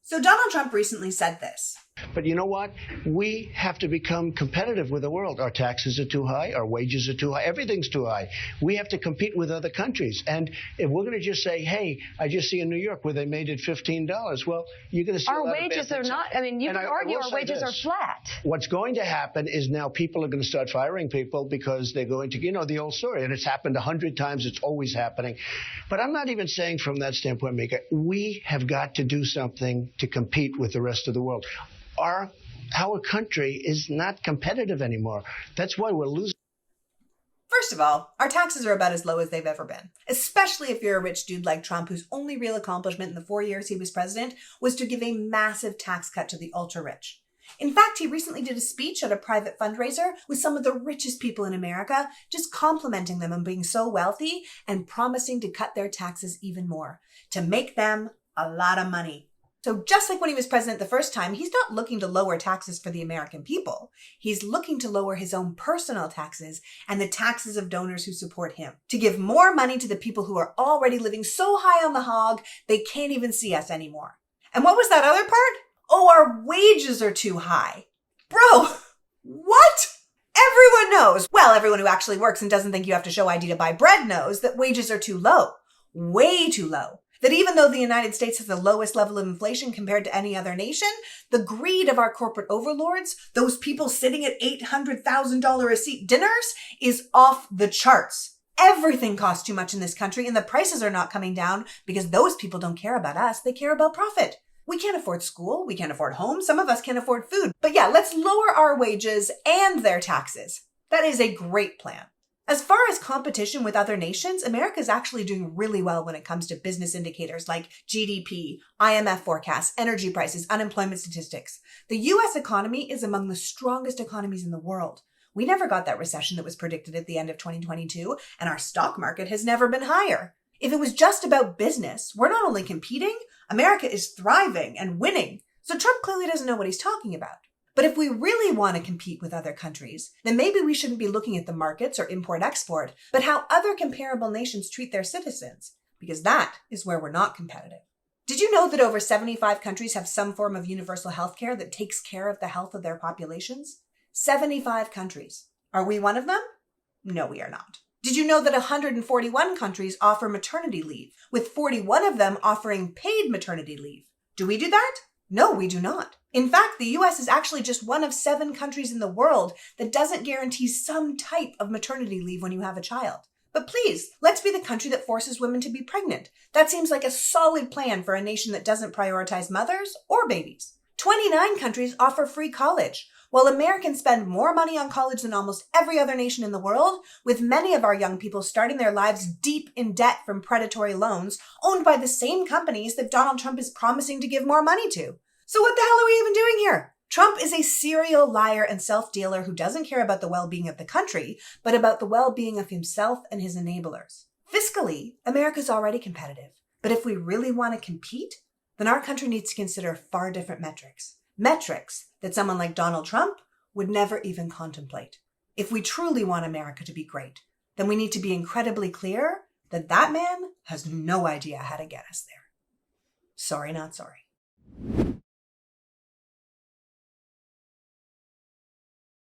So Donald Trump recently said this. But you know what? We have to become competitive with the world. Our taxes are too high. Our wages are too high. Everything's too high. We have to compete with other countries. And if we're going to just say, hey, I just see in New York where they made it $15, well, you're going to see our wages are not, I mean, you can argue our wages are flat. What's going to happen is now people are going to start firing people because they're going to, you know, the old story. And it's happened 100 times. It's always happening. But I'm not even saying from that standpoint, Mika, we have got to do something to compete with the rest of the world. Our country is not competitive anymore. That's why we're losing. First of all, our taxes are about as low as they've ever been, especially if you're a rich dude like Trump, whose only real accomplishment in the 4 years he was president was to give a massive tax cut to the ultra-rich. In fact, he recently did a speech at a private fundraiser with some of the richest people in America, just complimenting them on being so wealthy and promising to cut their taxes even more, to make them a lot of money. So just like when he was president the first time, he's not looking to lower taxes for the American people. He's looking to lower his own personal taxes and the taxes of donors who support him, to give more money to the people who are already living so high on the hog they can't even see us anymore. And what was that other part? Oh, our wages are too high. Bro, what? Everyone knows, well, everyone who actually works and doesn't think you have to show ID to buy bread knows that wages are too low, way too low. That even though the United States has the lowest level of inflation compared to any other nation, the greed of our corporate overlords, those people sitting at $800,000 a seat dinners, is off the charts. Everything costs too much in this country, and the prices are not coming down because those people don't care about us. They care about profit. We can't afford school. We can't afford homes. Some of us can't afford food. But yeah, let's lower our wages and their taxes. That is a great plan. As far as competition with other nations, America is actually doing really well when it comes to business indicators like GDP, IMF forecasts, energy prices, unemployment statistics. The US economy is among the strongest economies in the world. We never got that recession that was predicted at the end of 2022, and our stock market has never been higher. If it was just about business, we're not only competing, America is thriving and winning. So Trump clearly doesn't know what he's talking about. But if we really want to compete with other countries, then maybe we shouldn't be looking at the markets or import-export, but how other comparable nations treat their citizens, because that is where we're not competitive. Did you know that over 75 countries have some form of universal health care that takes care of the health of their populations? 75 countries. Are we one of them? No, we are not. Did you know that 141 countries offer maternity leave, with 41 of them offering paid maternity leave? Do we do that? No, we do not. In fact, the US is actually just one of 7 countries in the world that doesn't guarantee some type of maternity leave when you have a child. But please, let's be the country that forces women to be pregnant. That seems like a solid plan for a nation that doesn't prioritize mothers or babies. 29 countries offer free college. While Americans spend more money on college than almost every other nation in the world, with many of our young people starting their lives deep in debt from predatory loans owned by the same companies that Donald Trump is promising to give more money to. So what the hell are we even doing here? Trump is a serial liar and self-dealer who doesn't care about the well-being of the country, but about the well-being of himself and his enablers. Fiscally, America's already competitive. But if we really want to compete, then our country needs to consider far different metrics. Metrics that someone like Donald Trump would never even contemplate. If we truly want America to be great, then we need to be incredibly clear that that man has no idea how to get us there. Sorry, not sorry.